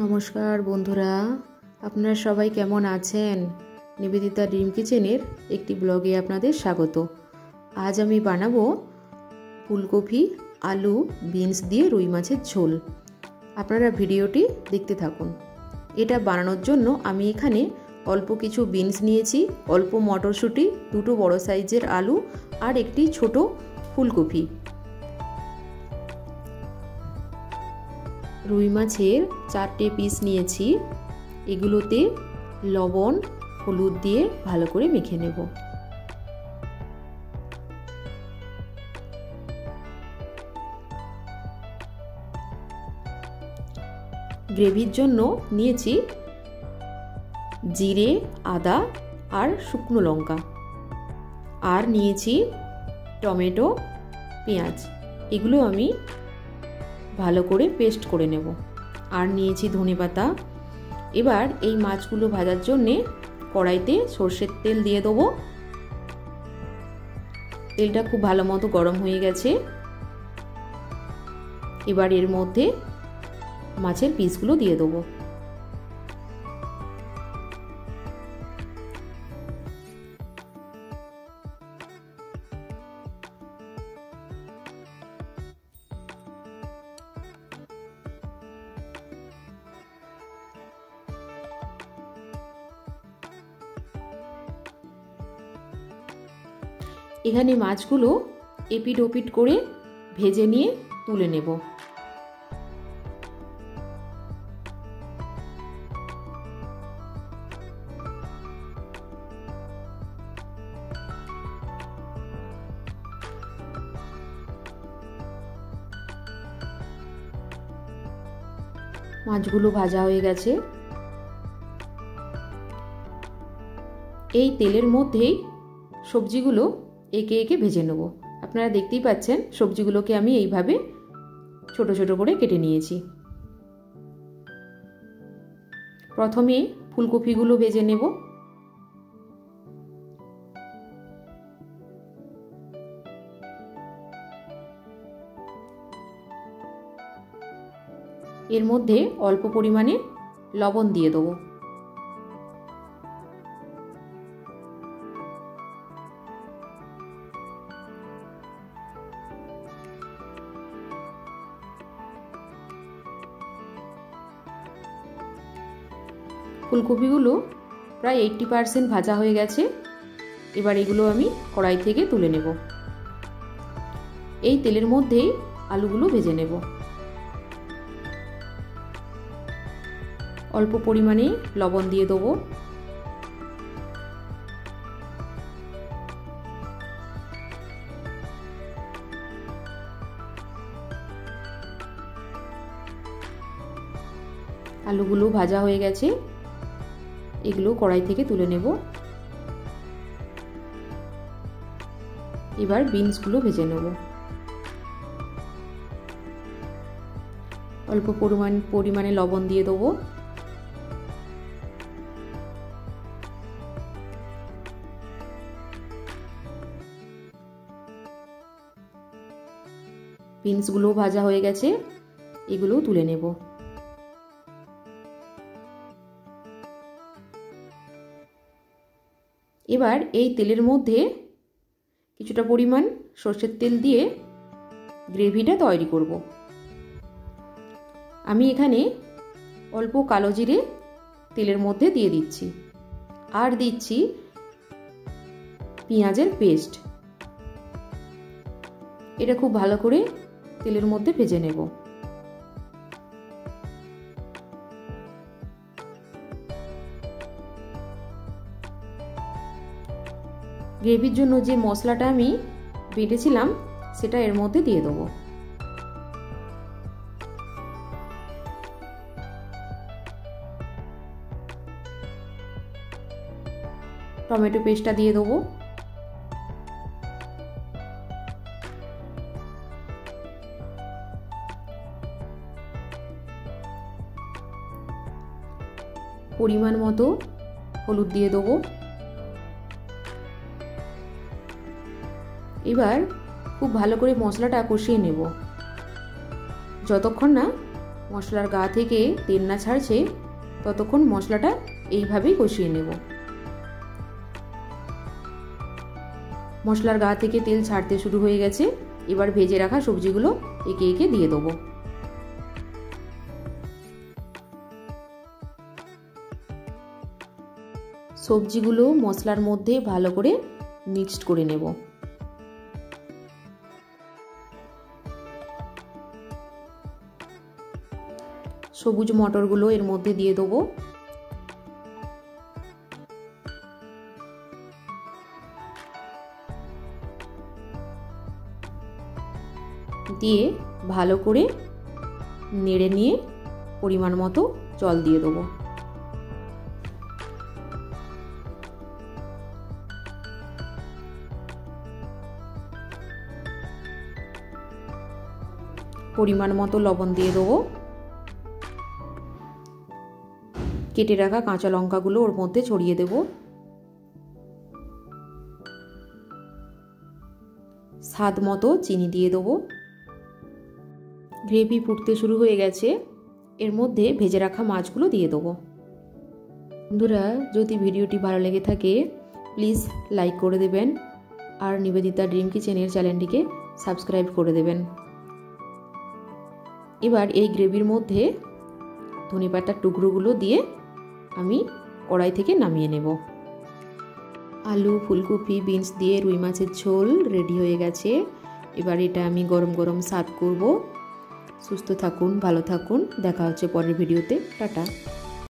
নমস্কার বন্ধুরা, আপনারা সবাই কেমন আছেন? নিবেদিতা ড্রিম কিচেনের একটি ব্লগে আপনাদের স্বাগত। আজ আমি বানাবো ফুলকপি, আলু, বিনস দিয়ে রুই মাছের ঝোল। আপনারা ভিডিওটি দেখতে থাকুন। এটা বানানোর জন্য আমি এখানে অল্প কিছু বিনস নিয়েছি, অল্প মটরশুঁটি, দুটো বড় সাইজের আলু আর একটি ছোট ফুলকপি। রুই মাছের 4টে পিস নিয়েছি। এগুলোতে লবণ, হলুদ দিয়ে ভালো করে মেখে নেব। গ্রেভির জন্য নিয়েছি জিরে, আদা আর শুকনো লঙ্কা, আর নিয়েছি টমেটো, পেঁয়াজ। এগুলো আমি ভালো করে পেস্ট করে নেব। আর নিয়েছি ধনেপাতা। এবার এই মাছগুলো ভাজার জন্যে কড়াইতে সর্ষের তেল দিয়ে দেবো। তেলটা খুব ভালো মতো গরম হয়ে গেছে। এবার এর মধ্যে মাছের পিসগুলো দিয়ে দেবো। এখানে মাছগুলো এপিট ওপিট করে ভেজে নিয়ে তুলে নেব। মাছগুলো ভাজা হয়ে গেছে। এই তেলের মধ্যেই সবজিগুলো একে একে ভেজে নেব। আপনারা দেখতেই পাচ্ছেন সবজিগুলোকে আমি এইভাবে ছোট ছোট করে কেটে নিয়েছি। প্রথমে ফুলকপিগুলো ভেজে নেব। এর মধ্যে অল্প পরিমাণে লবণ দিয়ে দেবো। ফুলকপিগুলো প্রায় 80% ভাজা হয়ে গেছে। এবার এগুলো আমি কড়াই থেকে তুলে নেব। এই তেলের মধ্যেই আলুগুলো ভেজে নেব। অল্প পরিমাণে লবণ দিয়ে দেবো। আলুগুলো ভাজা হয়ে গেছে। এগুলো কড়াই থেকে তুলে নেব। এবার বিনসগুলো ভেজে নেব। অল্প পরিমাণে লবণ দিয়ে দেবো। বিনসগুলো ভাজা হয়ে গেছে। এগুলো তুলে নেব। এবার এই তেলের মধ্যে কিছুটা পরিমাণ সর্ষের তেল দিয়ে গ্রেভিটা তৈরি করব। আমি এখানে অল্প কালো জিরে তেলের মধ্যে দিয়ে দিচ্ছি, আর দিচ্ছি পেঁয়াজের পেস্ট। এটা খুব ভালো করে তেলের মধ্যে ভেজে নেব। গ্রেভির জন্য যে মশলাটা আমি বেটেছিলাম সেটা এর মধ্যে দিয়ে দেবো। টমেটো পেস্টটা দিয়ে দেবো। পরিমাণ মতো হলুদ দিয়ে দেবো। এবার খুব ভালো করে মশলাটা কষিয়ে নেব। যতক্ষণ না মশলার গা থেকে তেল না ছাড়ছে ততক্ষণ মশলাটা এইভাবেই কষিয়ে নেব। মশলার গা থেকে তেল ছাড়তে শুরু হয়ে গেছে। এবার ভেজে রাখা সবজিগুলো একে একে দিয়ে দেবো। সবজিগুলো মশলার মধ্যে ভালো করে মিক্সড করে নেব। সবুজ মটরগুলো এর মধ্যে দিয়ে দেবো। দিয়ে ভালো করে নেড়ে নিয়ে পরিমাণ মতো জল দিয়ে দেবো। পরিমাণ মতো লবণ দিয়ে দেবো। কেটে রাখা কাঁচা লঙ্কাগুলো ওর মধ্যে ছড়িয়ে দেব। স্বাদ মতো চিনি দিয়ে দেবো। গ্রেভি ফুটতে শুরু হয়ে গেছে। এর মধ্যে ভেজে রাখা মাছগুলো দিয়ে দেবো। বন্ধুরা, যদি ভিডিওটি ভালো লেগে থাকে প্লিজ লাইক করে দেবেন আর নিবেদিতা ড্রিম কিচেনের চ্যানেলটিকে সাবস্ক্রাইব করে দেবেন। এবার এই গ্রেভির মধ্যে ধনেপাতার টুকরোগুলো দিয়ে আমি কড়াই থেকে নামিয়ে নেব। আলু, ফুলকপি, বিনস দিয়ে রুই মাছের ঝোল রেডি হয়ে গেছে। এবার এটা আমি গরম গরম সার্ভ করব। সুস্থ থাকুন, ভালো থাকুন। দেখা হচ্ছে পরের ভিডিওতে। টাটা।